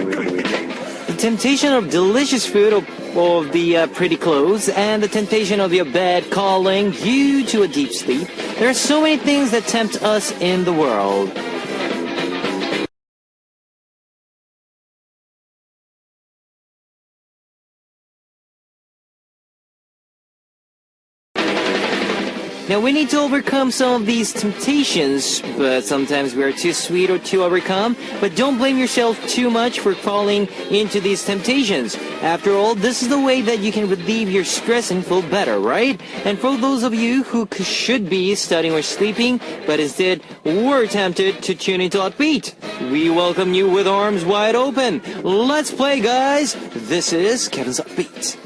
The temptation of delicious food, of the pretty clothes, and the temptation of your bed calling you to a deep sleep. There are so many things that tempt us in the world. Now we need to overcome some of these temptations, but sometimes we are too sweet or too overcome. But don't blame yourself too much for falling into these temptations. After all, this is the way that you can relieve your stress and feel better, right? And for those of you who should be studying or sleeping, but instead were tempted to tune into Upbeat, we welcome you with arms wide open. Let's play, guys! This is Kevin's Upbeat.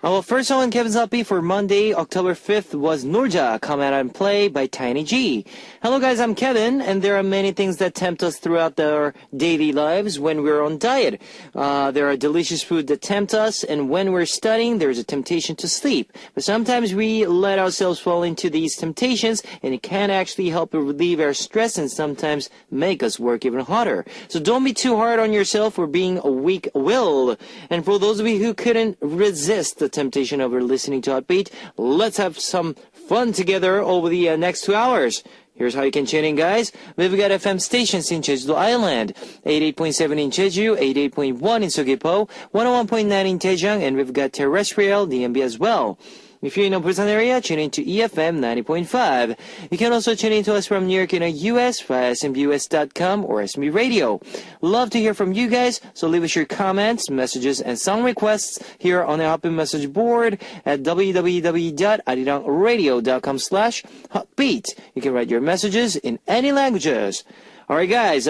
Our first song on Kevin's Upbeat for Monday, October 5th was Norja, Come Out and Play by Tiny G. Hello guys, I'm Kevin, and there are many things that tempt us throughout our daily lives when we're on diet. There are delicious food that tempt us, and when we're studying, there's a temptation to sleep. But sometimes we let ourselves fall into these temptations, and it can actually help relieve our stress and sometimes make us work even harder. So don't be too hard on yourself for being weak-willed. And for those of you who couldn't resist the temptation of listening to Upbeat, let's have some fun together over the next 2 hours. Here's how you can tune in, guys. We've got FM stations in Jeju Island, 88.7 in Jeju, 88.1 in Seogwipo, 101.9 in Daejeong, and we've got terrestrial DMB as well. If you're in the Busan area, tune in to EFM 90.5. You can also tune in to us from New York in the US via smbus.com or SMB Radio. Love to hear from you guys, so leave us your comments, messages, and song requests here on the Upbeat message board at www.arirangradio.com/Upbeat. You can write your messages in any languages. Alright guys,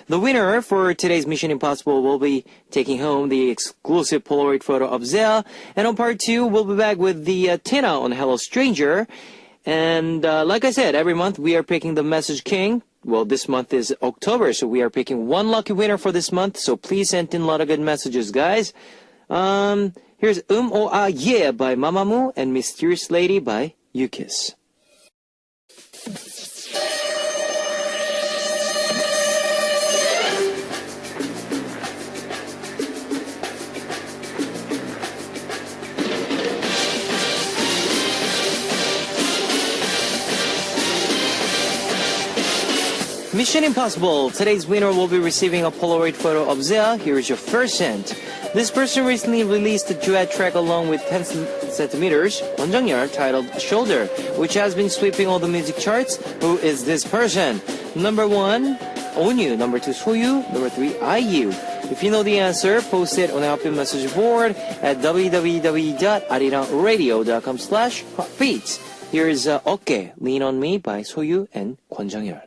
the winner for today's Mission Impossible will be taking home the exclusive Polaroid photo of Zea. And on part 2, we'll be back with the Tina on Hello Stranger. And like I said, every month we are picking the Message King. Well, this month is October, so we are picking one lucky winner for this month. So please send in a lot of good messages, guys. Here's Oh Ah Yeah by Mamamoo and Mysterious Lady by Yukis. Mission Impossible. Today's winner will be receiving a Polaroid photo of Zea. Here is your first hint. This person recently released a duet track along with 10 centimeters, Kwon Jung-yeol, titled Shoulder, which has been sweeping all the music charts. Who is this person? Number 1, Onyu. Number 2, Soyu. Number 3, IU. If you know the answer, post it on our Upbeat message board at www.arirangradio.com/Upbeat. Here is Okay, Lean on Me by Soyu and Kwon Jung-yeol.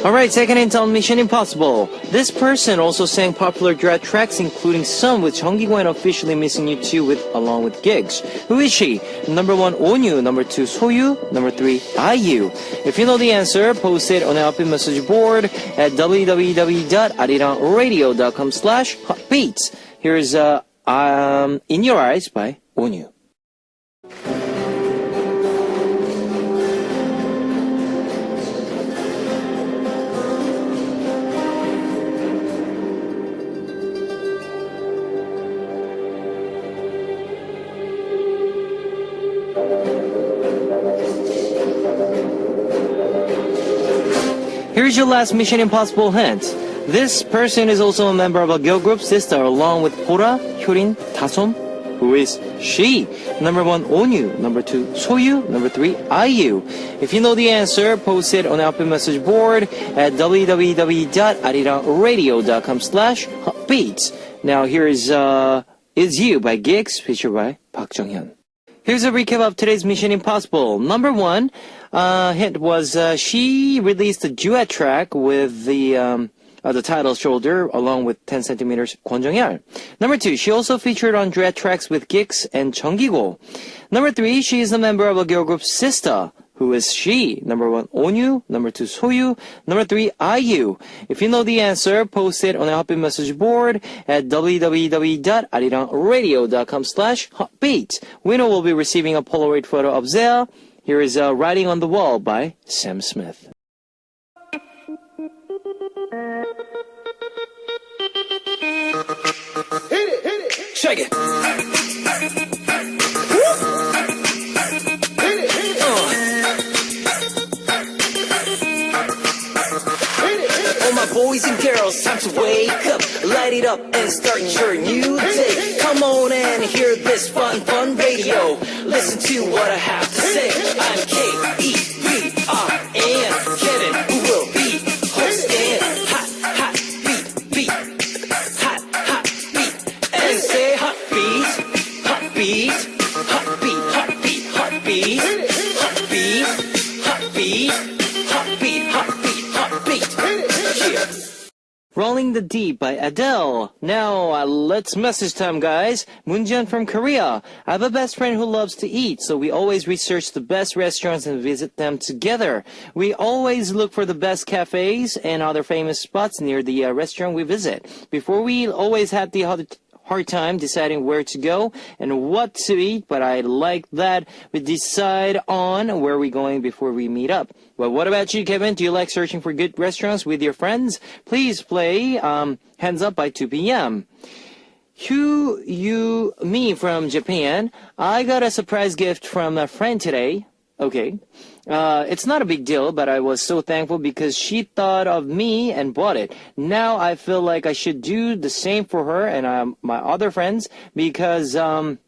Alright, second hint on Mission Impossible. This person also sang popular duet tracks, including some with Jung Ki-gwan officially missing you too along with gigs. Who is she? Number 1, Onyu. Number 2, Soyu. Number 3, IU. If you know the answer, post it on our Upbeat message board at www.arirangradio.com/Upbeat. Here is In Your Eyes by Onyu. Here's your last Mission Impossible hint. This person is also a member of a girl group Sister along with Bora, Hyorin, Dasom. Who is she? Number 1, Onyu. Number 2, Soyu. Number 3, IU. If you know the answer, post it on our Upbeat message board at www.arirangradio.com/Upbeat. Now here is You by Gigs, featured by Park Jung-hyun. Here's a recap of today's Mission Impossible. Number 1, hint was she released a duet track with the the title shoulder, along with 10 centimeters Kwon Jung-yeol. Number 2, she also featured on duet tracks with Gix and Chung Gi-go. Number 3, she is a member of a girl group Sista. Who is she? Number 1, Onyu. Number 2, Soyu. Number 3, IU. If you know the answer, post it on the Hotbeat message board at www.arirangradio.com/hotbeat. Winner will be receiving a Polaroid photo of Zea. Here is Writing on the Wall by Sam Smith. Hit it. Shake it. All my boys and girls, time to wake up, light it up and start your new day. Come on and hear this fun radio. Listen to what I have to say. I'm K-E-V-R-N, Kevin, who will be hosting hot beat, hot beat, and say hot beat, hot beat, hot beat, hot beat, hot beat, hot beat, hot beat, hot beat, hot beat, hot beat. Yeah. Rolling the Deep by Adele. Now, let's message time, guys. Moonjeon from Korea. I have a best friend who loves to eat, so we always research the best restaurants and visit them together. We always look for the best cafes and other famous spots near the restaurant we visit. Before, we always had the hard time deciding where to go and what to eat, but I like that we decide on where we're going before we meet up. Well, what about you, Kevin? Do you like searching for good restaurants with your friends? Please play Hands Up by 2 p.m. Me from Japan. I got a surprise gift from a friend today. Okay. It's not a big deal, but I was so thankful because she thought of me and bought it. Now I feel like I should do the same for her and my other friends because my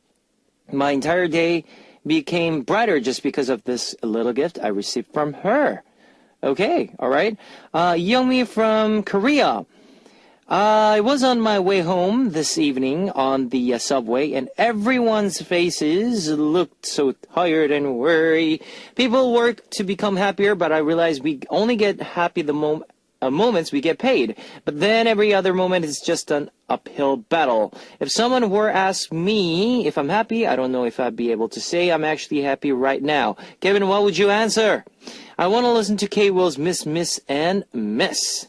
entire day became brighter just because of this little gift I received from her. Okay, all right. Youngmi from Korea. I was on my way home this evening on the subway, and everyone's faces looked so tired and worried. People work to become happier, but I realized we only get happy the moments we get paid. But then every other moment is just an uphill battle. If someone were asked me if I'm happy, I don't know if I'd be able to say I'm actually happy right now. Kevin, what would you answer? I want to listen to K-Will's Miss, and Miss.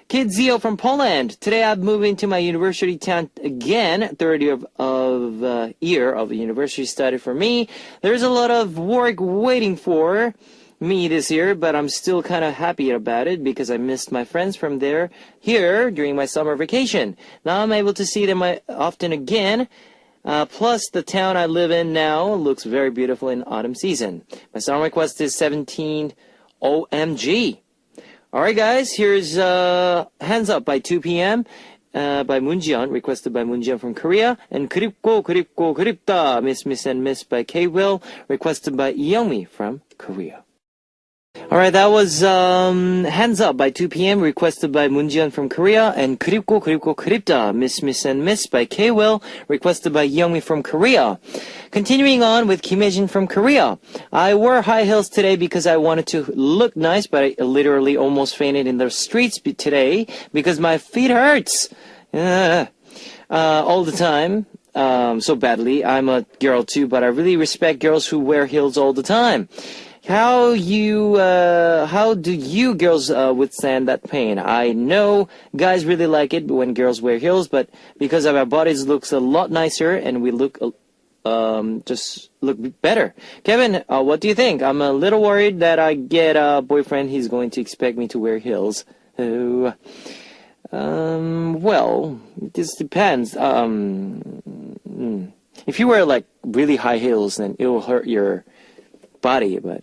Kid Zio from Poland. Today I'm moving to my university town again. Third year of university study for me. There's a lot of work waiting for me this year, but I'm still kind of happy about it because I missed my friends from here during my summer vacation. Now I'm able to see them often again. Plus, the town I live in now looks very beautiful in autumn season. My song request is 17 OMG. Alright guys, here's Hands Up by 2 p.m. By Moonjeon, requested by Moonjeon from Korea. And 그립고 그립다, Miss and Miss by K-Will, requested by Youngmi from Korea. Alright, that was Hands Up by 2 p.m. requested by Moonjeon from Korea, and 그립고 그립다, Miss and Miss by K-Will, requested by Youngmi from Korea. Continuing on with Kim Hae-jin from Korea. I wore high heels today because I wanted to look nice, but I literally almost fainted in the streets today because my feet hurts all the time. So badly. I'm a girl too, but I really respect girls who wear heels all the time. How do you girls withstand that pain? I know guys really like it when girls wear heels, but because of our bodies looks a lot nicer and we look just look better. Kevin, what do you think? I'm a little worried that I get a boyfriend. He's going to expect me to wear heels. Well, this depends. If you wear like really high heels, then it will hurt your body, but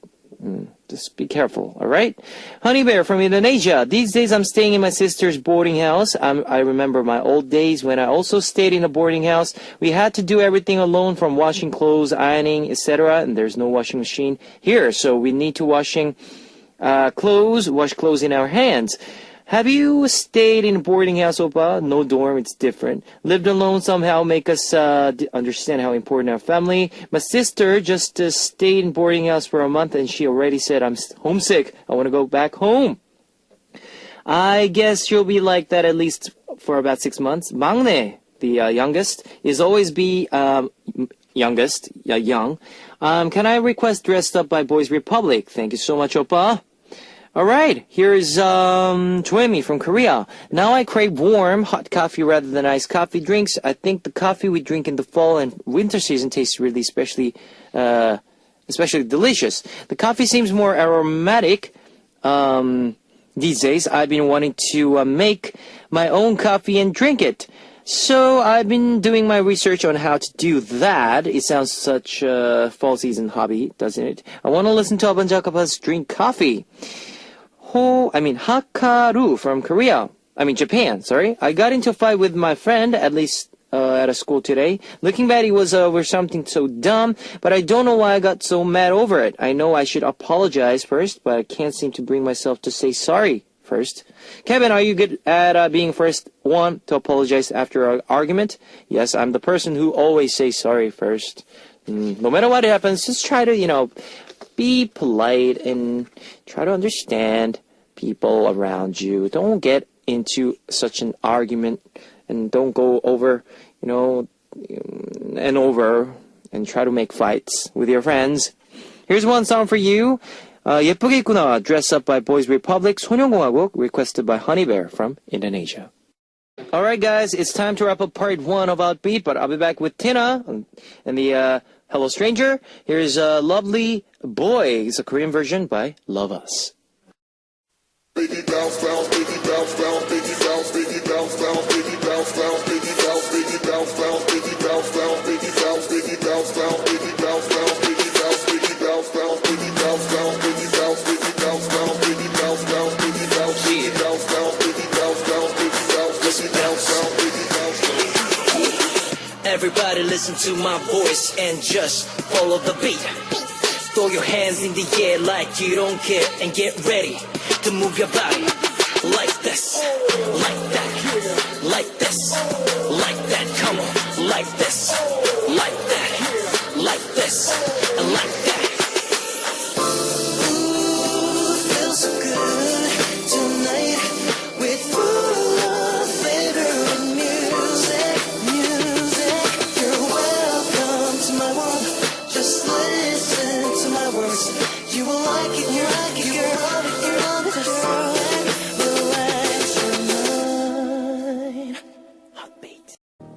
just be careful, all right? Honey Bear from Indonesia. These days I'm staying in my sister's boarding house. I remember my old days when I also stayed in a boarding house. We had to do everything alone, from washing clothes, ironing, etc. And there's no washing machine here, so we need to wash clothes in our hands. Have you stayed in a boarding house, Oppa? No dorm, it's different. Lived alone somehow make us understand how important our family. My sister just stayed in boarding house for a month and she already said, I'm homesick. I want to go back home. I guess you'll be like that at least for about 6 months. 막내, the youngest, is always be young. Can I request Dressed Up by Boys Republic? Thank you so much, oppa. Alright, here's Joemi from Korea. Now I crave warm, hot coffee rather than iced coffee drinks. I think the coffee we drink in the fall and winter season tastes really especially delicious. The coffee seems more aromatic these days. I've been wanting to make my own coffee and drink it. So I've been doing my research on how to do that. It sounds such a fall season hobby, doesn't it? I want to listen to Abanjakapa's Drink Coffee. Hakaru from Japan, sorry. I got into a fight with my friend, at least at a school today. Looking back, it was over something so dumb, but I don't know why I got so mad over it. I know I should apologize first, but I can't seem to bring myself to say sorry first. Kevin, are you good at being first one to apologize after an argument? Yes, I'm the person who always says sorry first. No matter what happens, just try to, be polite and try to understand people around you. Don't get into such an argument and don't go over, and over and try to make fights with your friends. Here's one song for you. 예쁘게 입구나, Dress Up by Boys Republic, 소년공화국, requested by Honey Bear from Indonesia. Alright guys, it's time to wrap up part 1 of Upbeat, but I'll be back with Tina and the Hello Stranger. Here's Lovely Boy. It's a Korean version by Love Us. Baby bounce, bounce, baby bounce, bounce, baby bounce, baby bounce, bounce, baby bounce, bounce, baby bounce, baby bounce, bounce, baby bounce, bounce, baby bounce, baby bounce, bounce, baby bounce, bounce, baby bounce, baby bounce, bounce, baby bounce, bounce, baby bounce, baby bounce, bounce, baby bounce, bounce, baby bounce, baby bounce, bounce, baby bounce, bounce, baby bounce, baby bounce, bounce, baby bounce. Everybody listen to my voice and just follow the beat. Throw your hands in the air like you don't care and get ready to move your body like this, like that, like this, like that. Come on, like this, like that, like this, and like that. Ooh, feels so good tonight with full of flavor and music. You're welcome to my world. Just listen to my words. You will like it, you like it, you love it, you love it. Just relax your mind. Heartbeat.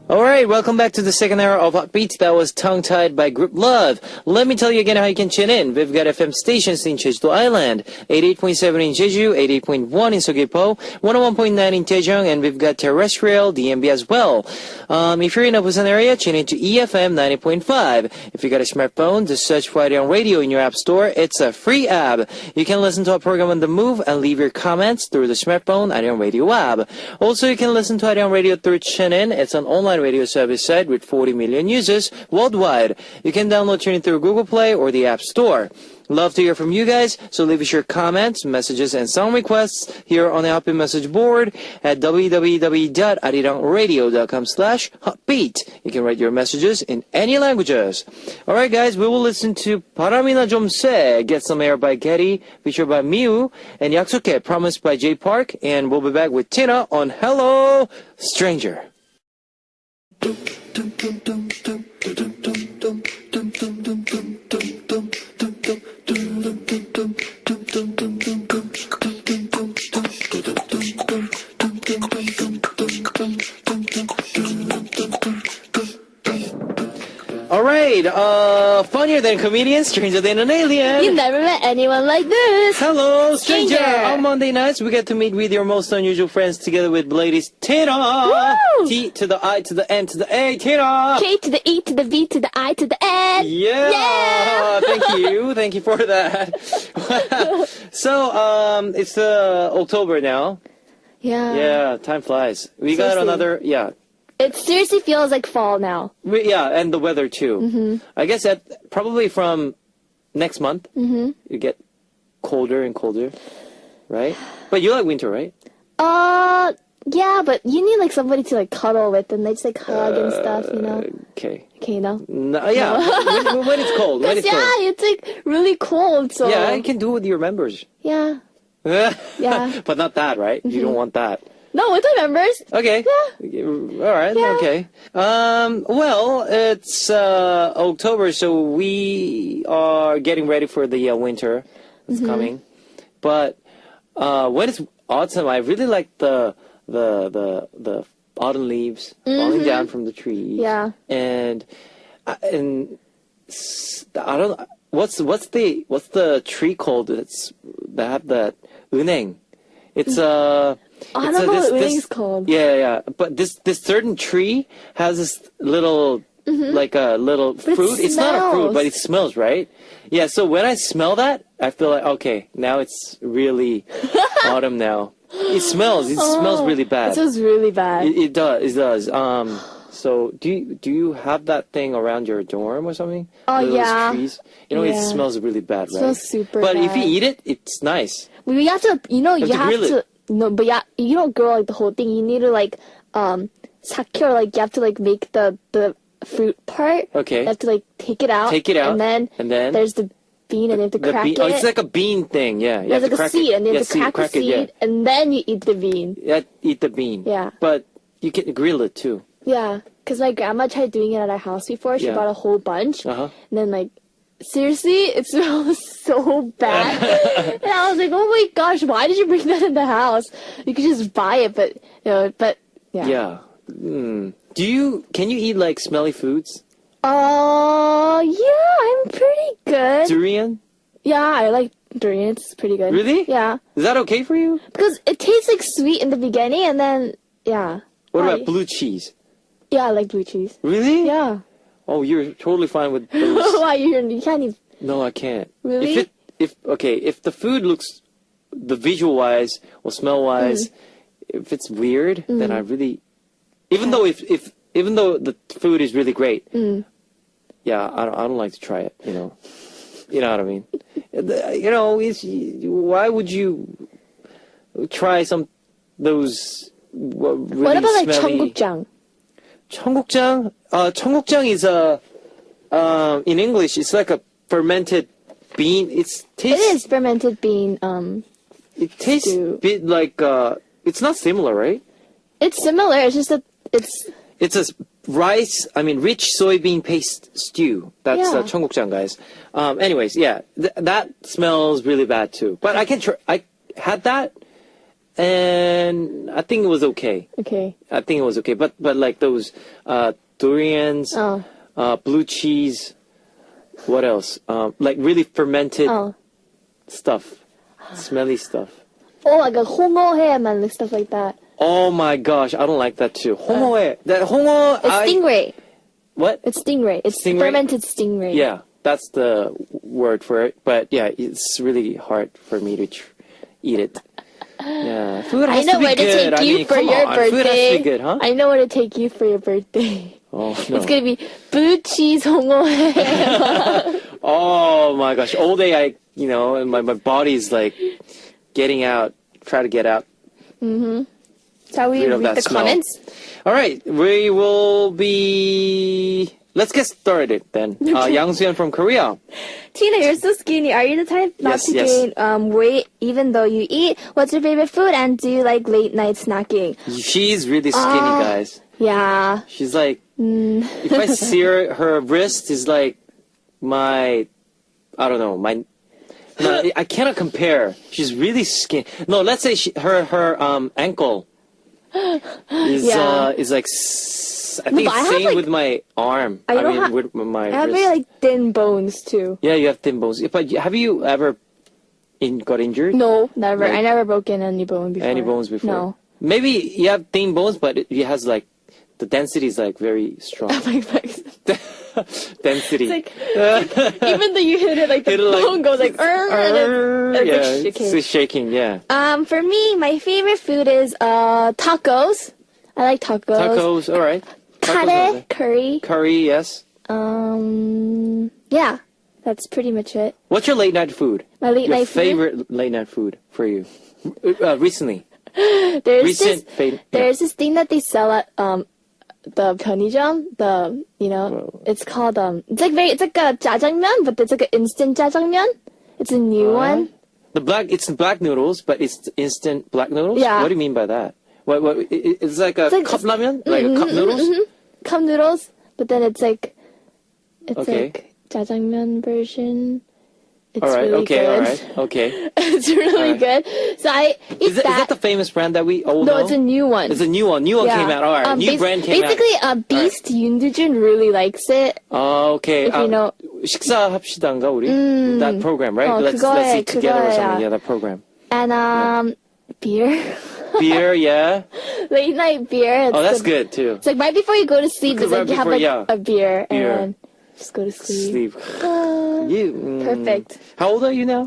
Alright, welcome back to the second hour of Heartbeats. That was Tongue Tied by Group Love. Let me tell you again how you can tune in. We've got FM stations in Jeju-do Island, 88.7 in Jeju, 88.1 in Seogwipo, 101.9 in Daejeong, and we've got terrestrial DMB as well. If you're in a Busan area, tune into EFM 90.5. If you got a smartphone, just search for Arirang Radio in your app store. It's a free app. You can listen to our program on the move and leave your comments through the smartphone Arirang Radio app. Also, you can listen to Arirang Radio through TuneIn. It's an online radio service site with 40 million users worldwide. You can download TuneIn through Google Play or the App Store. Love to hear from you guys, so leave us your comments, messages, and song requests here on the Heartbeat message board at www.arirangradio.com/heartbeat. You can write your messages in any languages. Alright guys, we will listen to 바람이나 좀 쐬, Get Some Air by Getty, featured by Miu, and 약속해, Promised by Jay Park, and we'll be back with Tina on Hello Stranger. Alright, funnier than comedians, stranger than an alien. You never met anyone like this. Hello, stranger. Stranger. On Monday nights, we get to meet with your most unusual friends together with ladies Tina. Woo! T to the I to the N to the A, Tina. K to the E to the V to the I to the N. Yeah. Yeah. Thank you for that. So, it's October now. Yeah. Yeah, time flies. We got Seriously. another, It seriously feels like fall now. and the weather too. Mm-hmm. I guess that probably from next month, you get colder and colder, right? But you like winter, right? Yeah, but you need like somebody to like cuddle with and they just like hug and stuff, you know? Okay. Okay, no? No, yeah, when it's cold. When it's cold. Yeah, it's like really cold, so. Yeah, I can do it with your members. Yeah. Yeah. But not that, right? You don't want that. No, with my members. Okay. Yeah. All right. Yeah. Okay. Well, it's October, so we are getting ready for the winter that's coming. But when it's autumn, I really like the autumn leaves falling down from the trees. Yeah. And I don't. What's the tree called that have that 은행? It's I don't know what it's called. Yeah. But this certain tree has this little like a little fruit. It's not a fruit, smells. but it smells, right? Yeah. So when I smell that, I feel like okay, now it's really autumn now. It smells. It smells really bad. It smells really bad. It does. It does. So do you have that thing around your dorm or something? Oh, Those yeah. trees. You know, it Yeah. smells really bad, right? smells super But if you bad. eat it, it's nice. We have to, you have to grill it. no, but yeah, you don't grill like the whole thing. You need to like, secure, like you have to like make the fruit part. Okay. You have to like take it out. Take it out, And and then then there's the bean and you have to crack bean. it. Oh, it's like a bean thing. Yeah. You there's have to like a crack seed it. and you have Yeah, to crack the it, seed and then you eat the bean. Yeah. Eat the bean. Yeah. But you can grill it too. Yeah. Because my grandma tried doing it at our house before. She Yeah. bought a whole bunch. Uh-huh. And then like, seriously, it smells so bad. And I was like, oh my gosh, why did you bring that in the house? You could just buy it, but yeah. Yeah. Can you eat like smelly foods? Oh, yeah, I'm pretty good. Durian? Yeah, I like durian. It's pretty good. Really? Yeah. Is that okay for you? Because it tastes like sweet in the beginning and then, yeah. What Why? about blue cheese? Yeah, I like blue cheese. Really? Yeah. Oh, you're totally fine with those. Why you can't eat. No, I can't. Really? If the food looks, the visual wise or smell wise, if it's weird, then I really, even though the food is really great, yeah, I don't like to try it. You know what I mean. Why would you try those really What about like smelly? 청국장? 청국장? 청국장 is in English, it's like a fermented bean. It is fermented bean. It tastes a stew. bit like, it's not similar, right? It's similar. It's just that it's. It's a rich soybean paste stew. That's Yeah. 청국장, guys. Anyways, yeah, that smells really bad too. But I had that, and I think it was okay. Okay. I think it was okay. But like those durians, Oh. blue cheese, what else? Like really fermented Oh. stuff, smelly stuff. Oh, like a 홍어회 and like stuff like that. Oh my gosh, I don't like that too. 홍어회. That 홍어. It's stingray. What? It's stingray. It's Stingray? fermented stingray. Yeah, that's the word for it. But yeah, it's really hard for me to eat it. Yeah, food I has know to be where to good. take I you mean, for come your on, birthday. food has to be good, huh? I know where to take you for your birthday. Oh no. It's gonna be blue cheese 홍어회. Oh my gosh, all day and my body's like getting out, try to get out. Shall we Rid of read that the smell. comments? All right, we will be. Let's get started then. Yang Suyeon from Korea. Tina, you're so skinny. Are you the type not Yes, to yes. gain weight even though you eat? What's your favorite food? And do you like late night snacking? She's really skinny, guys. Yeah. She's like, if I see her wrist is like I don't know, no, I cannot compare. She's really skinny. No, let's say her ankle is Yeah. is like I think but I it's have, same like- with my arm. I don't have- with my I have wrist. very like thin bones too. Yeah, you have thin bones. But have you ever got injured? No, never. Like- I never broken any bone before. Any bones before? No. Maybe you have thin bones, but it has like the density is like very strong. Density. It's like, even though you hit it, like the Hit it, like- bone goes like, and it's yeah, like shaking. it's shaking. Yeah. For me, my favorite food is tacos. I like tacos. Tacos. All right. Tacos are Kare, there. curry. Curry. Yes. Yeah, that's pretty much it. What's your late night food? My late Your night food? favorite late night food for you? Recently. There's Recent there's this thing that they sell at the 편의점. It's called it's like a jjajangmyeon, but it's like an instant jjajangmyeon. It's a new one. It's black noodles, but it's instant black noodles? Yeah. What do you mean by that? It's like a like- cup ramen? Like a cup noodles? Cup noodles, but then it's Okay. like jjajangmyeon version. It's Alright, really okay, good. alright, okay. It's really Alright. good. So I eat Is that the famous brand that we all No, know? it's a new one. It's a new one. New one came out. Alright, new brand came basically, Beast Yoon really likes it. out. Okay. If you know- 식사합시다인가 우리? That program, right? let's 그거에, eat together or 그거야. something. Yeah, that program. And beer. Beer, yeah. Late night beer. It's Oh, that's the- good too. It's like right before you go to sleep, Because it's like right you have before, like yeah. a beer, Beer. and then just go to sleep. Sleep. Perfect. How old are you now?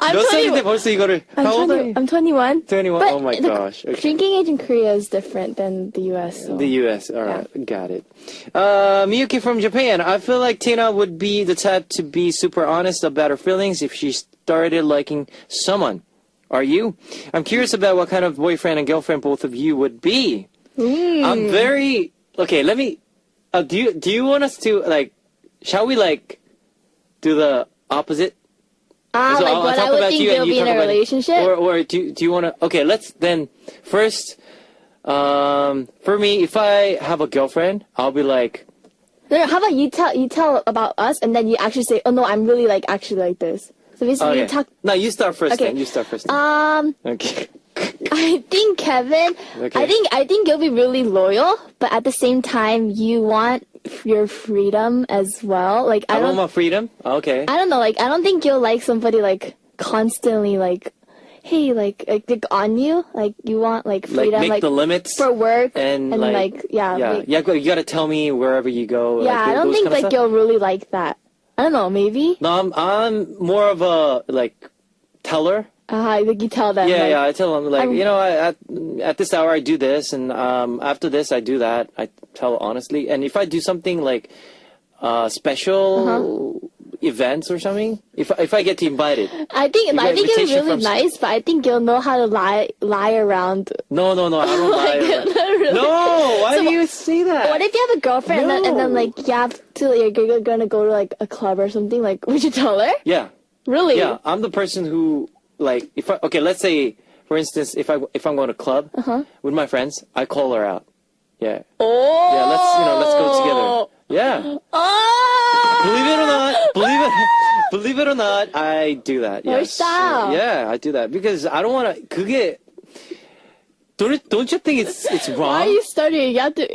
I'm 몇 20, 살인데 벌써 이거를? How old are you? I'm 21. 21. But Oh my the gosh. Okay. drinking age in Korea is different than the US. So. The US. All right. Got it. Miyuki from Japan. I feel like Tina would be the type to be super honest about her feelings if she started liking someone. Are you? I'm curious about what kind of boyfriend and girlfriend both of you would be. I'm very... Okay, let me... do you want us to, like... Shall we, like, do the opposite? So like I'll what talk I would about think you and you'll you be in talk a about it. relationship. Or do you want to... Okay, let's then... First, for me, if I have a girlfriend, I'll be like... No, how about you tell about us, and then you actually say, oh no, I'm really like actually like this. So basically, you Okay. talk. No, you start first Okay. then. You start first then. Okay. I think Kevin. Okay. I think you'll be really loyal, but at the same time, you want your freedom as well. Like I want my freedom. Okay. I don't know. Like I don't think you'll like somebody like constantly like, hey, like on you. Like you want like Like freedom, make the limits for work and like yeah. yeah. like- You gotta tell me wherever you go. yeah, like, I don't those think kind of like stuff. you'll really like that. I don't know. Maybe. No, I'm more of a like teller. Like you tell them. Yeah, like, yeah. I tell them like I'm- you know at this hour I do this and after this I do that. I tell honestly, and if I do something like special events or something, if I get invited. I think got it's invitation really from- nice, but I think you'll know how to lie around. No, I don't lie. Really. No, why So do you say that? What if you have a girlfriend and then No. like you have to you're gonna go to like a club or something? Like, would you tell her? Yeah. Really? Yeah, I'm the person who like okay, let's say for instance if I'm going to a club with my friends, I call her out. Yeah. Oh. Yeah, let's go together. Yeah. Oh. Believe it or not, I do that. Yes. 멋있다. Yeah, I do that because I don't want to 그게 don't you think it's wrong? Why are you studying? You have to.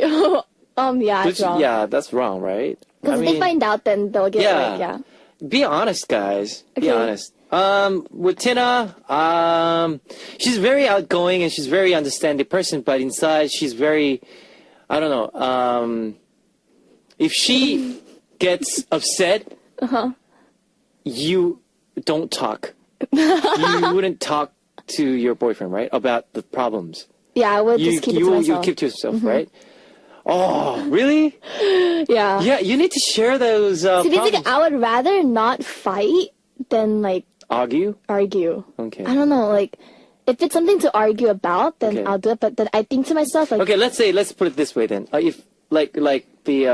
Yeah, it's wrong. Yeah, that's wrong, right? Because if they find out, then they'll get Yeah. like, yeah. Be honest, guys. Be Okay. honest. With Tina, she's very outgoing and she's very understanding person, but inside she's very, I don't know. If she gets upset, you don't talk. You wouldn't talk to your boyfriend, right? About the problems. Yeah, I would just keep it to myself. You keep to yourself, right? Oh, really? Yeah. Yeah, you need to share those So basically, problems. I would rather not fight than like Argue? argue. Okay. I don't know, like if it's something to argue about, then Okay. I'll do it. But then I think to myself, like, Okay, let's put it this way then. If like the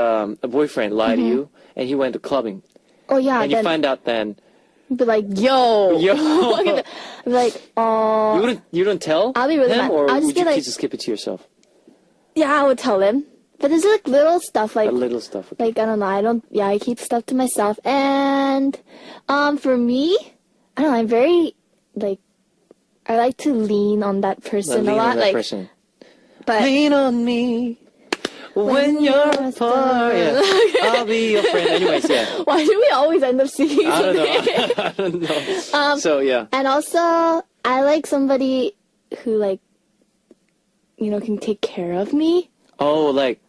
a boyfriend lied to you and he went to clubbing oh yeah, and you then find out then be like, yo, Yo. I'd be like, oh, you wouldn't tell I'll be really him mad. or I'll just would be you like- just keep it to yourself? yeah, I would tell him. But there's like little stuff like A little stuff. Okay. like I don't know. I keep stuff to myself. And for me, I don't know. I'm very like I like to lean on that person Lean a lot. on that Like, person. but Lean on me when you're apart. Yeah. I'll be your friend. Anyways, yeah. why do we always end up singing? I don't something? know. I don't know. So yeah. And also, I like somebody who like can take care of me. Oh, like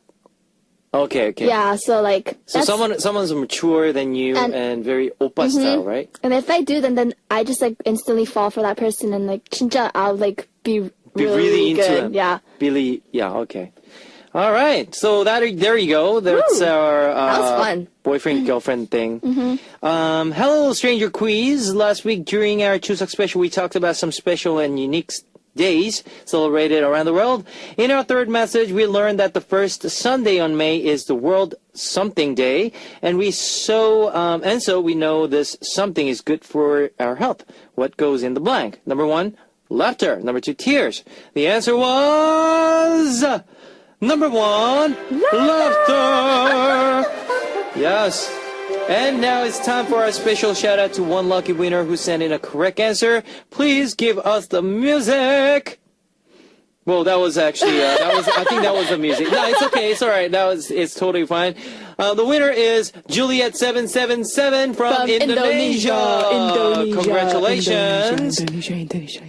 okay. Yeah. So like So that's- someone's mature than you And- and very oppa style, right? And if I do, then I just like instantly fall for that person and like 진짜 I'll like be Really into good. him. Yeah. Really, yeah, okay. All right, so there you go. That's Woo. our That was fun. boyfriend girlfriend thing. Hello, stranger quiz. Last week during our Chuseok special, we talked about some special and unique days celebrated around the world. In our third message, we learned that the first Sunday on May is the World Something Day, and so we know this something is good for our health. What goes in the blank? Number 1, laughter. Number 2, tears. The answer was number 1, laughter. Yes. And now it's time for our special shout out to one lucky winner who sent in a correct answer. Please give us the music. Well, that was actually, I think that was the music. No, it's okay. It's all right. It's totally fine. The winner is Juliet777 from Indonesia. Congratulations. Indonesia.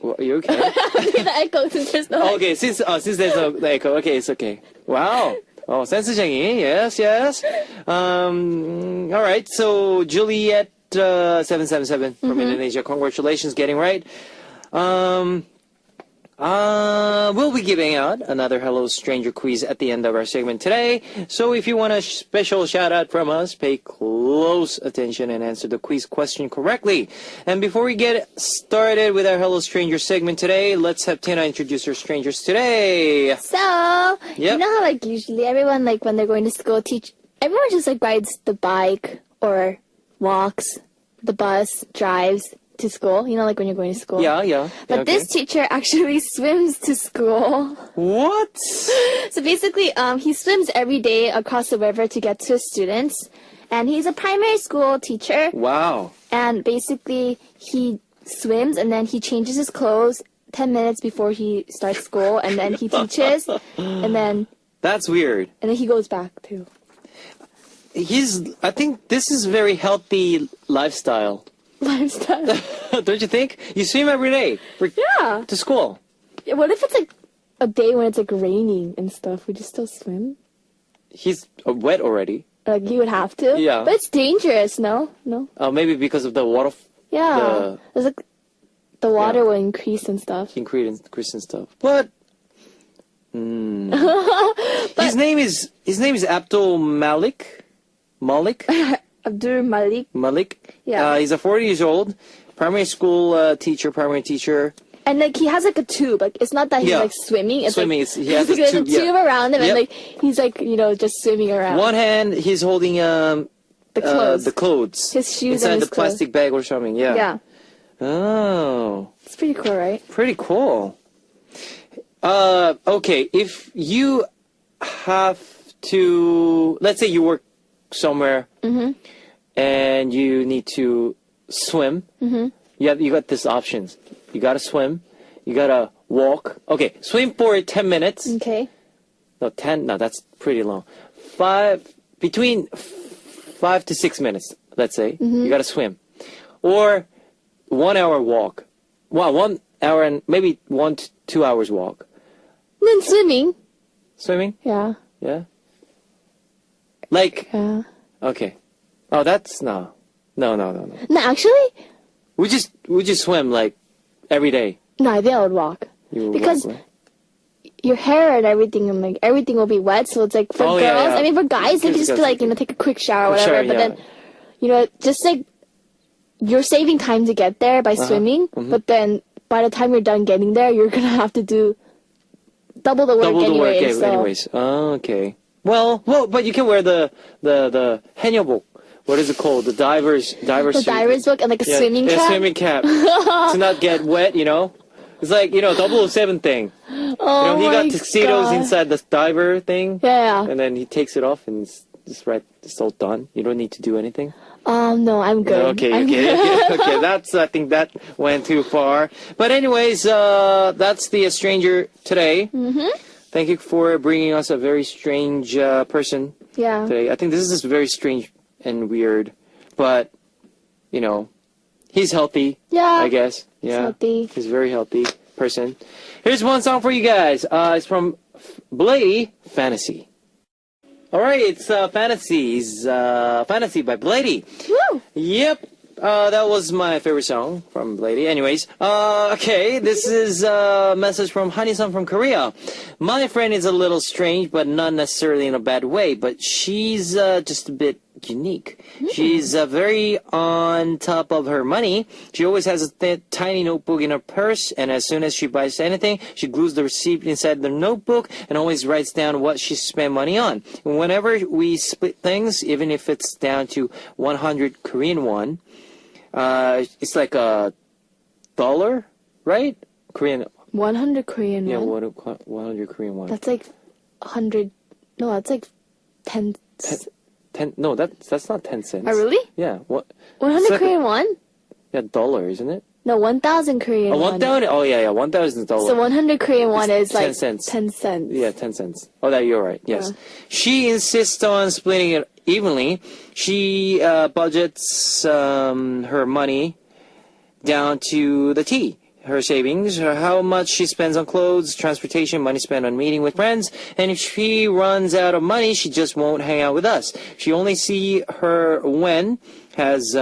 Well, are you okay? The echo since there's no Okay, since there's the echo. Okay, it's okay. Wow. Oh, 센스쟁이. Yes. All right. So Juliet 777 from Indonesia. Congratulations, getting right. We'll be giving out another Hello Stranger quiz at the end of our segment today. So if you want a special shout out from us, pay close attention and answer the quiz question correctly. And before we get started with our Hello Stranger segment today, let's have Tina introduce our strangers today. So, Yep. you know how like usually everyone like when they're going to school everyone just like rides the bike or walks, the bus, drives to school, you know, like when you're going to school. Yeah. But Okay. this teacher actually swims to school. What? So basically, he swims every day across the river to get to his students. And he's a primary school teacher. Wow. And basically, he swims and then he changes his clothes 10 minutes before he starts school. And then he teaches. And then That's weird. he goes back too. I think this is very healthy lifestyle. Lifestyle. Don't you think? You swim every day Yeah. to school. What if it's like a day when it's like raining and stuff? Would you still swim? He's wet already. Like you would have to? Yeah. But it's dangerous, no? No? Maybe because of the water Yeah. It's like the water will increase and stuff. increase and stuff. But, his name is Abdul Malik. Abdul Malik. Malik. Yeah. He's a 40 years old, primary school primary teacher. And like he has like a tube. Like it's not that he's Yeah. like swimming. It's Swimming, Like, he has there's this a tube, yeah. tube around him, Yep. and like he's like just swimming around. One hand, he's holding the clothes. the clothes. His shoes inside and the his clothes. plastic bag or something. Yeah. Yeah. Oh. It's pretty cool, right? Pretty cool. Okay, if you have to, let's say you work somewhere and you need to swim, you got this options. You gotta swim, you gotta walk. Okay, swim for 10 minutes. Okay. No, 10, no, that's pretty long. Between 5 to 6 minutes, let's say, you gotta swim. Or 1 hour walk. Well, 1 hour and maybe 1 to 2 hours walk. Then swimming. Swimming? Yeah. Yeah. Like, Yeah. okay. Oh, that's, no. No. No, actually, We just swim like every day. no, I think I would walk. You Because walk, right? your hair and everything, and like everything will be wet. So it's like for Oh, girls. yeah, yeah. I mean, for guys, they can just Because- be like take a quick shower or Quick whatever. shower, But yeah. then, just like you're saving time to get there by swimming. Mm-hmm. But then by the time you're done getting there, you're gonna have to do double the work Double the work, anyway. So anyways. Oh, okay. Well, but you can wear the henyeobok. What is it called? The diver's the suit. diver's book and like a Yeah, swimming cap. swimming cap. To not get wet, It's like, 007 thing. Oh he my got tuxedos God. inside the diver thing. Yeah. And then he takes it off and it's all done. You don't need to do anything. No, I'm good. Okay. I'm good. Okay, I think that went too far. But anyways, that's the stranger today. Mm-hmm. Thank you for bringing us a very strange person Yeah. today. I think this is just very strange and weird, but he's healthy. Yeah. I guess. Yeah, healthy. He's a very healthy person. Here's one song for you guys. It's from Blady, Fantasy. All right, it's Fantasies, Fantasy by Blady. Woo! Yep. That was my favorite song from Blady. Anyways, okay, this is a message from Hani-san from Korea. My friend is a little strange, but not necessarily in a bad way. But she's just a bit unique. She's very on top of her money. She always has a tiny notebook in her purse, and as soon as she buys anything, she glues the receipt inside the notebook and always writes down what she spent money on. Whenever we split things, even if it's down to 100 Korean won, it's like a dollar, right? Korean. 100 Korean Yeah, won. 100 Korean won. That's like 100. No, that's like 10. 10. No, that's not 10 cents. Oh, really? Yeah. What? 100 It's like Korean won? Yeah, dollar, isn't it? No, 1,000 Korean Oh, won. 1,000. Oh, yeah, 1,000 dollars. So 100 Korean won is 10 like cents. 10 cents. Yeah, 10 cents. Oh, that you're right. Yes. Yeah. She insists on splitting it evenly. She budgets her money down to the T. Her savings, how much she spends on clothes, transportation, money spent on meeting with friends, and if she runs out of money, she just won't hang out with us. She only see her when has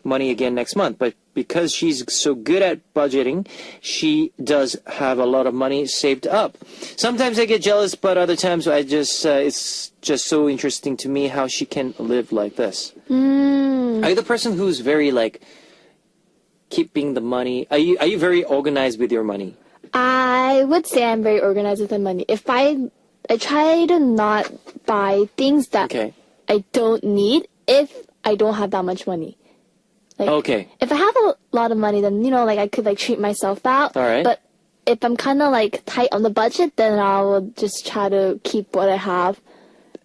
money again next month, but because she's so good at budgeting, she does have a lot of money saved up. Sometimes I get jealous, but other times I just it's just so interesting to me how she can live like this. Are you the person who's very like keeping the money? Are you very organized with your money? I would say I'm very organized with my money. If I try to not buy things that Okay. I don't need if I don't have that much money. Like, Okay. if I have a lot of money, then, like, I could, like, treat myself out. All right. But if I'm kind of, like, tight on the budget, then I will just try to keep what I have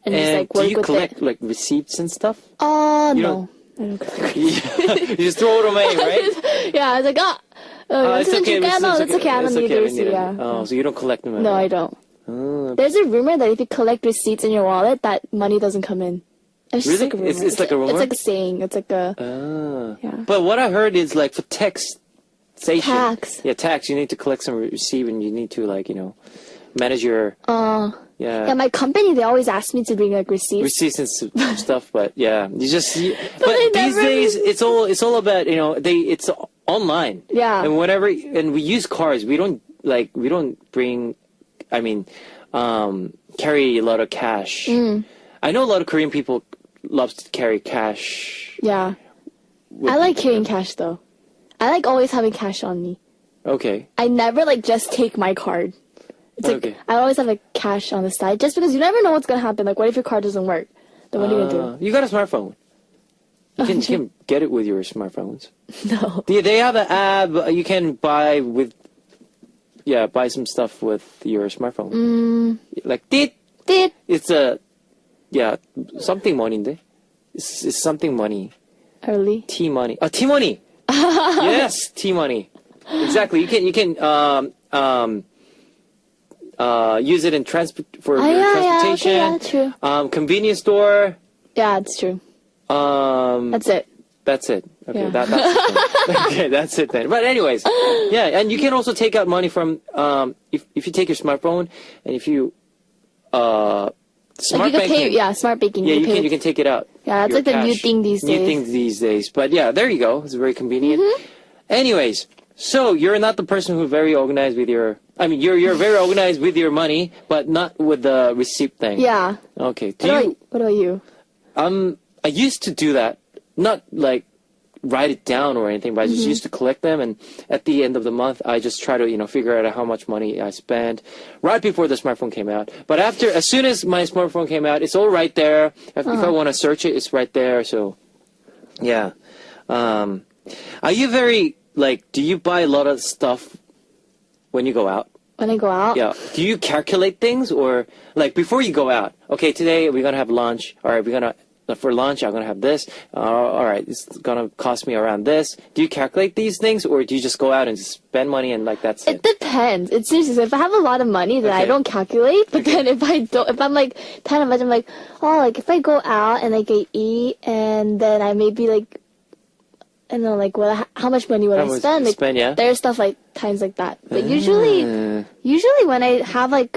and just, And like, do work you with collect it. like receipts and stuff? Oh, you no. don't- I don't collect. You just throw it away, right? Yeah, I was like, It's okay. No, it's okay. I don't It's need okay, the we need receipt. it. Yeah. Oh, so you don't collect them at No, all? I don't. Oh, There's a rumor that if you collect receipts in your wallet, that money doesn't come in. It's just Really? like a rumor. It's like a rumor? It's like a saying. It's like a yeah. But what I heard is like for taxation. Tax. Yeah, tax. You need to collect some receipt and you need to like, manage your Yeah, my company, they always ask me to bring like receipts. receipts and stuff, but yeah, but they these never days it's all about, it's online. Yeah. And we use cards. We don't bring, carry a lot of cash. I know a lot of Korean people love to carry cash. Yeah. I like carrying cash though. I like always having cash on me. Okay. I never like just take my card. It's like Okay. I always have like cash on the side just because you never know what's gonna happen. Like what if your card doesn't work? Then what are you gonna You got a smartphone. You can get it with your smartphones. do? No. They have an app you can buy buy some stuff with your smartphone. Like tit. Did It's something money인데. It's something money. early. T money. T money. Yes, T money. Exactly. You can use it in for your yeah, transportation. okay, yeah, true. Convenience store. Yeah, it's true. That's it. That's it. Okay, Yeah. that's it. Okay, that's it then. But anyways, yeah, and you can also take out money from if you take your smartphone and if you smart Like you can banking. pay, smart banking. Yeah, pay you can take it out. Yeah, it's Your like the new cash. thing these New days. thing these days. But yeah, there you go. It's very convenient. Mm-hmm. Anyways, so you're not the person who's very organized with your. You're very organized with your money, but not with the receipt thing. Yeah. Okay. What about you? I used to do that, not like write it down or anything, but I just used to collect them, and at the end of the month, I just try to figure out how much money I spent right before the smartphone came out. But as soon as my smartphone came out, it's all right there. If I want to search it, it's right there. So, yeah. Are you very do you buy a lot of stuff when you go out? When I go out? Yeah. Do you calculate things or before you go out? Okay, today we're gonna have lunch. All right, for lunch I'm gonna have this. All right, it's gonna cost me around this. Do you calculate these things or do you just go out and just spend money and that's It it? depends. It's seriously, if I have a lot of money, then I Okay. don't calculate. But then if I don't, if I'm like kind of much, I'm like, if I go out and I eat and then I maybe I don't know, how much money would How I much spend? you spend, yeah? There's stuff times like that. But usually when I have a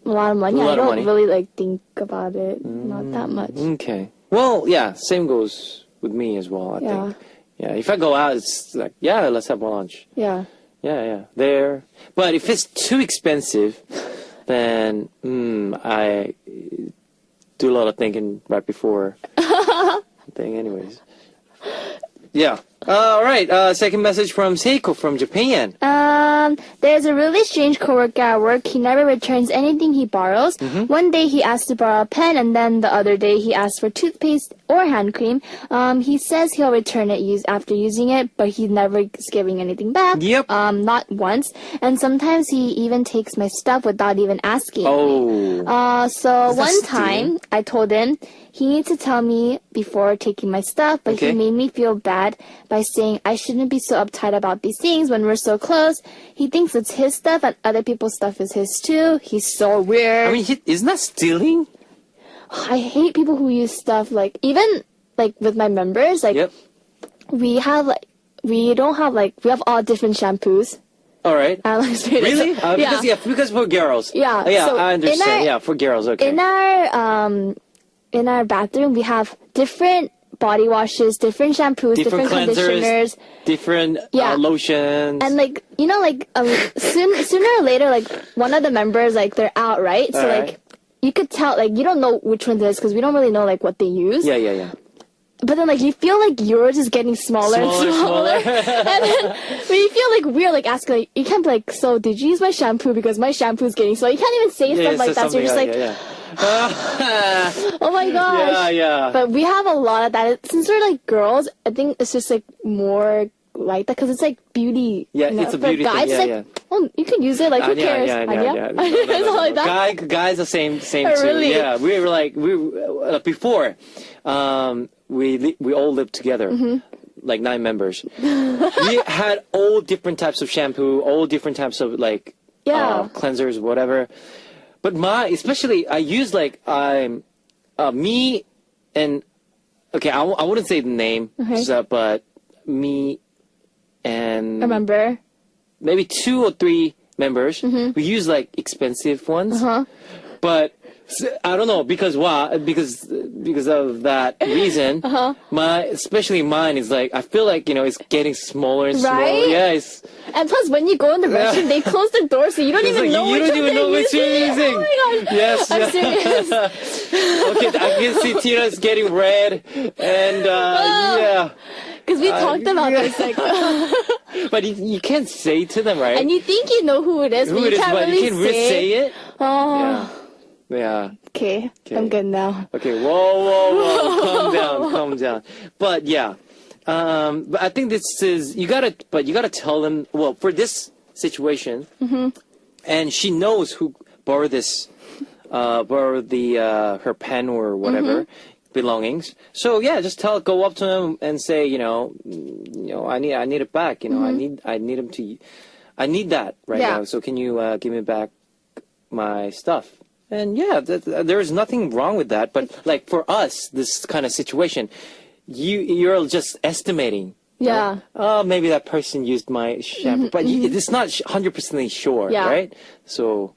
lot of money, A lot I of don't money. really think about it. Not that much. Okay. Well, yeah, same goes with me as well, I Yeah. think. Yeah, if I go out, it's let's have lunch. Yeah. Yeah, there. But if it's too expensive, then do a lot of thinking right before thing, anyways. Yeah. All right. Second message from Seiko from Japan. There's a really strange coworker at work. He never returns anything he borrows. One day he asked to borrow a pen, and then the other day he asked for toothpaste or hand cream. He says he'll return it after using it, but he never is giving anything back. Yep. Not once. And sometimes he even takes my stuff without even asking. Oh. So Is that one time I told him he needs to tell me before taking my stuff, but Okay. he made me feel bad by saying I shouldn't be so uptight about these things when we're so close. He thinks it's his stuff and other people's stuff is his too. He's so weird. I mean, isn't that stealing? I hate people who use stuff like, even like with my members, like Yep. we have all different shampoos. All right. Like, straight up. Really? Yeah. Because for girls. Yeah, Yeah, so I understand. in our- For girls. Okay. In our bathroom, we have different body washes, different shampoos, different conditioners, different Yeah. lotions. and like sooner or later, like one of the members, like they're out, right? So Alright. like you could tell, like you don't know which one it is because we don't really know like what they use. yeah. But then like you feel like yours is getting smaller and smaller. And then but you feel like weird, like asking, like you can't be like, so did you use my shampoo because my shampoo's getting small? You can't even say stuff like that. So you're just like, oh my gosh. Yeah. But we have a lot of that. Since we're like girls, I think it's just like more like that because it's like beauty. Yeah, you know? it's a For beauty thing, guys, yeah, it's like, oh, you can use it. Like, who cares? Yeah. Anya? No. Something like that. Guys are same Oh, too. really? Yeah, we were like before. We all lived together, like 9 members. We had all different types of shampoo, all different types of like cleansers, whatever. But especially I use like me and okay, I wouldn't say the name, but me and Remember? maybe 2 or 3 members. We use like expensive ones, but I don't know because of that reason. Especially mine is like I feel like it's getting smaller and smaller. Right? Yeah, And plus, when you go in the restroom, they close the door, so you don't it's even like know you which don't one even know they're which you're using. Oh my god! Yes, I'm yeah. serious. Okay, I can see Tina's getting red, and yeah. Because we talked about yeah. this, like, But you can't say to them, right? and you think you know who it is, Who but it you is, can't but really you can't really say it. Oh, Yeah. okay. I'm good now. Okay. Whoa. Calm down. But yeah. But I think this is you gotta tell them. Well, for this situation, and she knows who borrowed her pen or whatever belongings. So yeah, just go up to them and say, I need it back. I need him to. I need that right now. So can you give me back my stuff? And yeah, there's nothing wrong with that. But like for us, this kind of situation, you're just estimating. Yeah. Right? Oh, maybe that person used my shampoo, but it's not 100% sure, right? So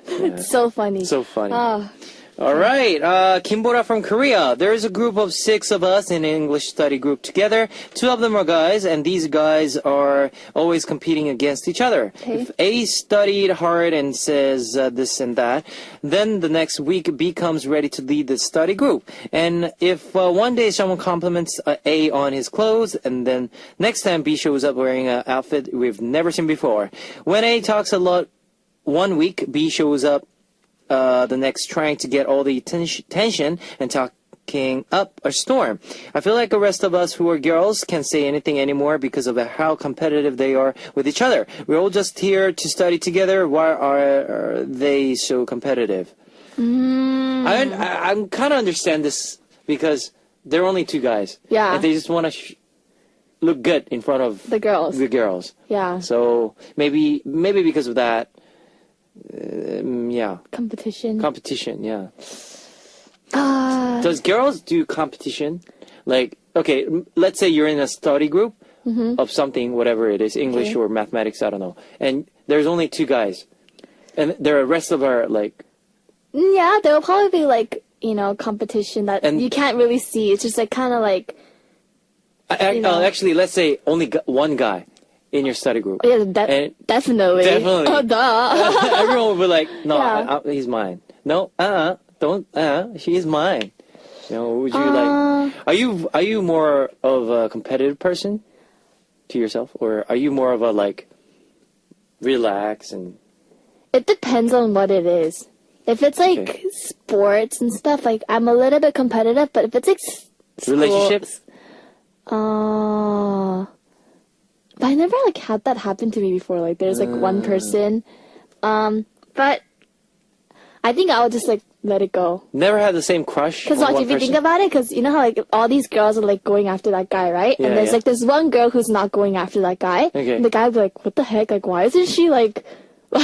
It's so funny. so funny. Oh, All right, Kimbora from Korea. There is a group of 6 of us in an English study group together. 2 of them are guys, and these guys are always competing against each other. Okay. If A studied hard and says this and that, then the next week B comes ready to lead the study group. And if one day someone compliments A on his clothes, and then next time B shows up wearing an outfit we've never seen before. When A talks a lot one week, B shows up the next trying to get all the tension and talking up a storm. I feel like the rest of us who are girls can't say anything anymore because of how competitive they are with each other. We're all just here to study together. Why are they so competitive? I kind of understand this because they're only 2 guys. Yeah. And they just want to look good in front of the girls. the girls. Yeah. So maybe because of that, yeah. Competition, yeah. Does girls do competition? Like, okay, let's say you're in a study group of something, whatever it is, English or mathematics, I don't know. And there's only 2 guys. And the rest of our, like... Yeah, there will probably be, like, competition that And- you can't really see. It's just, like, kind of like... Actually, let's say only one guy in your study group. Yeah, And definitely. Definitely. Oh, duh. everyone would be like, no, Yeah. he's mine. No, Don't. She is mine. You know, would you like? Are you more of a competitive person to yourself, or are you more of a like relax and? It depends on what it is. If it's like Okay. sports and stuff, like I'm a little bit competitive. But if it's like Relationships? but I never like had that happen to me before. Like there's like one person, but I think I'll just like let it go. Never had the same crush. Because on like one if you person? think about it, because you know how like all these girls are like going after that guy, right? Yeah, and there's yeah. like this one girl who's not going after that guy. Okay. And the guy would be like, "What the heck? Like why isn't she like?" Oh,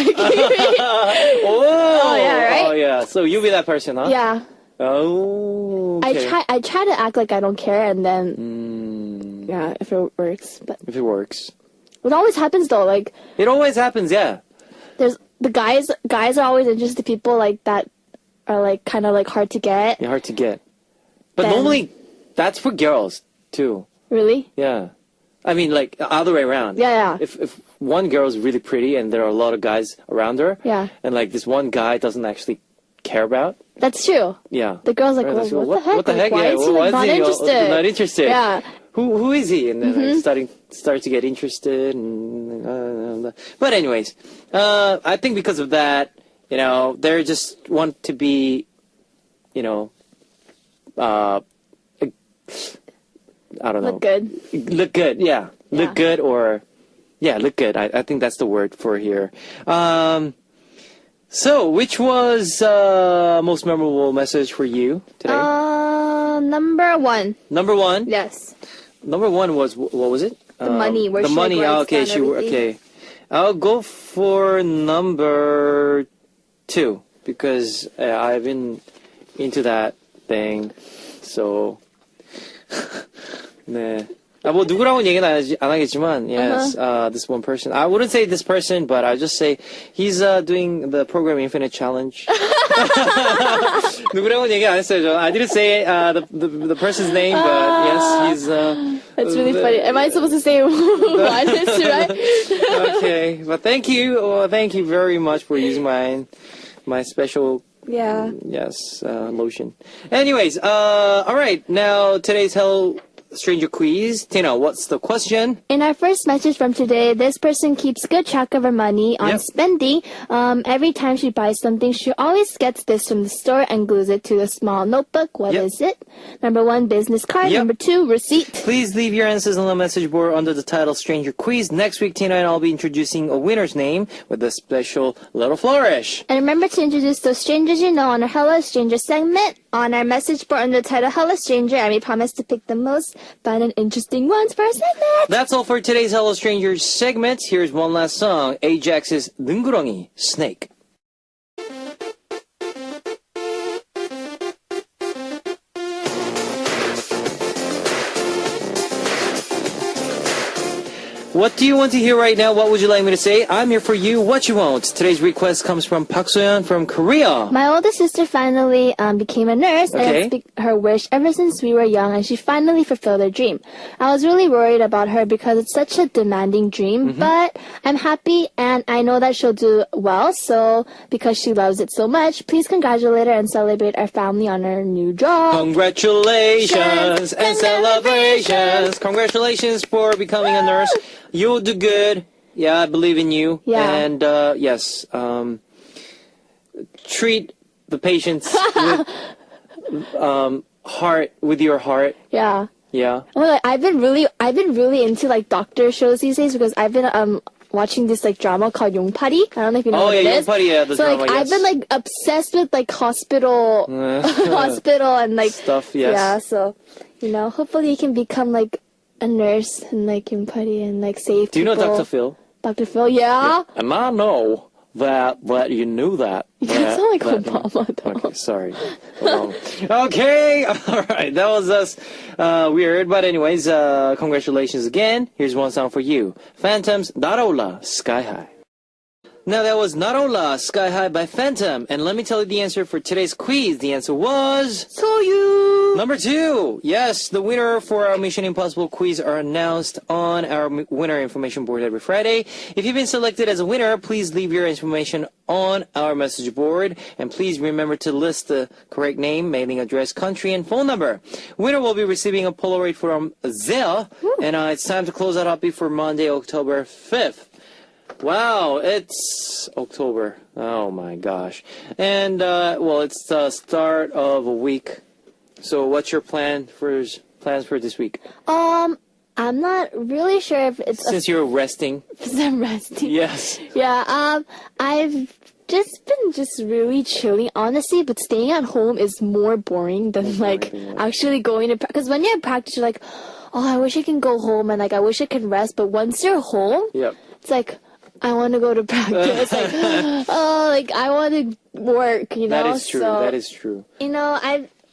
yeah, right? Oh yeah. So you be that person, huh? Yeah. Oh. Okay. I try to act like I don't care, and then yeah, if it works. But If it works. what always happens though, like It always happens, yeah. there's the guys are always interested in people like that are like kind of like hard to get. They're hard to get. But Then- normally, that's for girls too. Really? Yeah. I mean, like other way around. Yeah, yeah. If one girl is really pretty and there are a lot of guys around her. Yeah. And like this one guy doesn't actually care about. That's true. Yeah. The girl's like, Right, well, that's- what the heck? What the Like, heck? why Yeah, is he why like, not he interested? not interested? Yeah. Who is he? And then like, start to get interested. But anyways, I think because of that, you know, they just want to be, you know, I don't know. Look good. Look good, yeah. Yeah. Look good or, yeah, look good. I think that's the word for here. So, which was most memorable message for you today? Number one. Number one? Yes. Number one was, what was it? The money, where the she, money, like, writes okay, down everything. okay. I'll go for number two because I've been into that thing. So, 네. 뭐 누구라고는 얘기는 안 하겠지만, yes, this one person. I wouldn't say this person, but I'll just say he's doing the program Infinite Challenge. 누구라고는 얘기 안 했어요. I didn't say the person's name, but yes, he's. That's really funny. Am I supposed to say what is right? Okay, but thank you very much for using my special. Yeah. Yes, lotion. Anyways, all right. Now today's Hello Stranger quiz. Tina, what's the question? In our first message from today, this person keeps good track of her money on Yep. spending. Every time she buys something, she always gets this from the store and glues it to a small notebook. What Yep. is it? Number one, business card. Yep. Number two, receipt. Please leave your answers on the message board under the title Stranger Quiz. Next week, Tina and I'll be introducing a winner's name with a special little flourish. And remember to introduce those strangers you know on our Hello Stranger segment on our message board under the title Hello Stranger, and we promise to pick the most fun and interesting ones for our segment. That's all for today's Hello Strangers segment. Here's one last song, Ajax's 능구렁이, Snake. What do you want to hear right now? What would you like me to say? I'm here for you. What you want? Today's request comes from Park Soyeon from Korea. My older sister finally became a nurse, Okay. and it's her wish ever since we were young, and she finally fulfilled her dream. I was really worried about her because it's such a demanding dream, but I'm happy, and I know that she'll do well, so because she loves it so much, please congratulate her and celebrate our family on her new job. Congratulations and celebrations. Congratulations for becoming a nurse. You'll do good. Yeah, I believe in you. Yeah. And yes, treat the patients with your heart. Yeah. Yeah. Well, I've been really into like doctor shows these days because I've been watching this like drama called Yongpari. I don't know if you know Oh, what yeah, it is. Yongpari, yeah, the so drama, like I've yes. been like obsessed with like hospital and like Stuff, yes. Yeah, so you know, hopefully you can become like a nurse and like Yongpari and like save Do you know people. Dr. Phil? Dr. Phil, yeah. And I know that you knew that. You sound like that- Obama though. Okay, sorry. Wrong. Okay, all right. That was us weird. But anyways, congratulations again. Here's one song for you. Phantom's Narola, Sky High. Now that was Narola, Sky High by Phantom. And let me tell you the answer for today's quiz. The answer was... So you Number 2, yes, the winner for our Mission Impossible quiz are announced on our winner information board every Friday. If you've been selected as a winner, please leave your information on our message board. And please remember to list the correct name, mailing address, country, and phone number. Winner will be receiving a Polaroid from Zell. And it's time to close out Happy for Monday, October 5th. Wow, it's October. Oh my gosh. And, well, it's the start of a week. So what's your plans for this week? I'm not really sure if it's Since you're resting. I'm resting. Yes. Yeah, I've just been really chilling, honestly, but staying at home is more boring than like actually going to because when you're at practice, you're like, oh, I wish I can go home and like I wish I can rest, but once you're home, Yep. it's like I want to go to practice. Like, oh, like I want to work, you know? That is true. So, That is true. you know,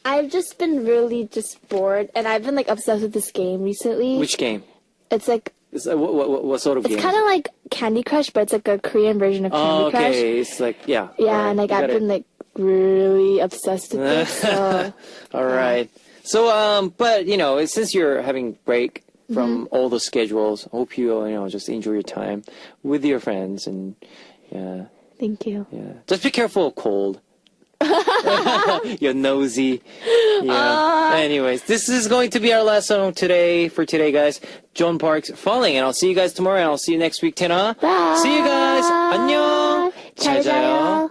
I've just been really just bored, and I've been like obsessed with this game recently. Which game? It's like What sort of game? it's kind of like Candy Crush, but it's like a Korean version of Candy Oh, Crush. okay. It's like, yeah. Yeah, Alright, and like you I've got been it. like really obsessed with it. So All right. So, but you know, since you're having break from Mm-hmm. all the schedules, I hope you just enjoy your time with your friends and yeah. thank you. Just be careful of cold. You're nosy. Yeah. Anyways, this is going to be our last song for today, guys. John Park's Falling, and I'll see you guys tomorrow, and I'll see you next week, Tena. Bye. See you guys. 안녕. 잘 자요.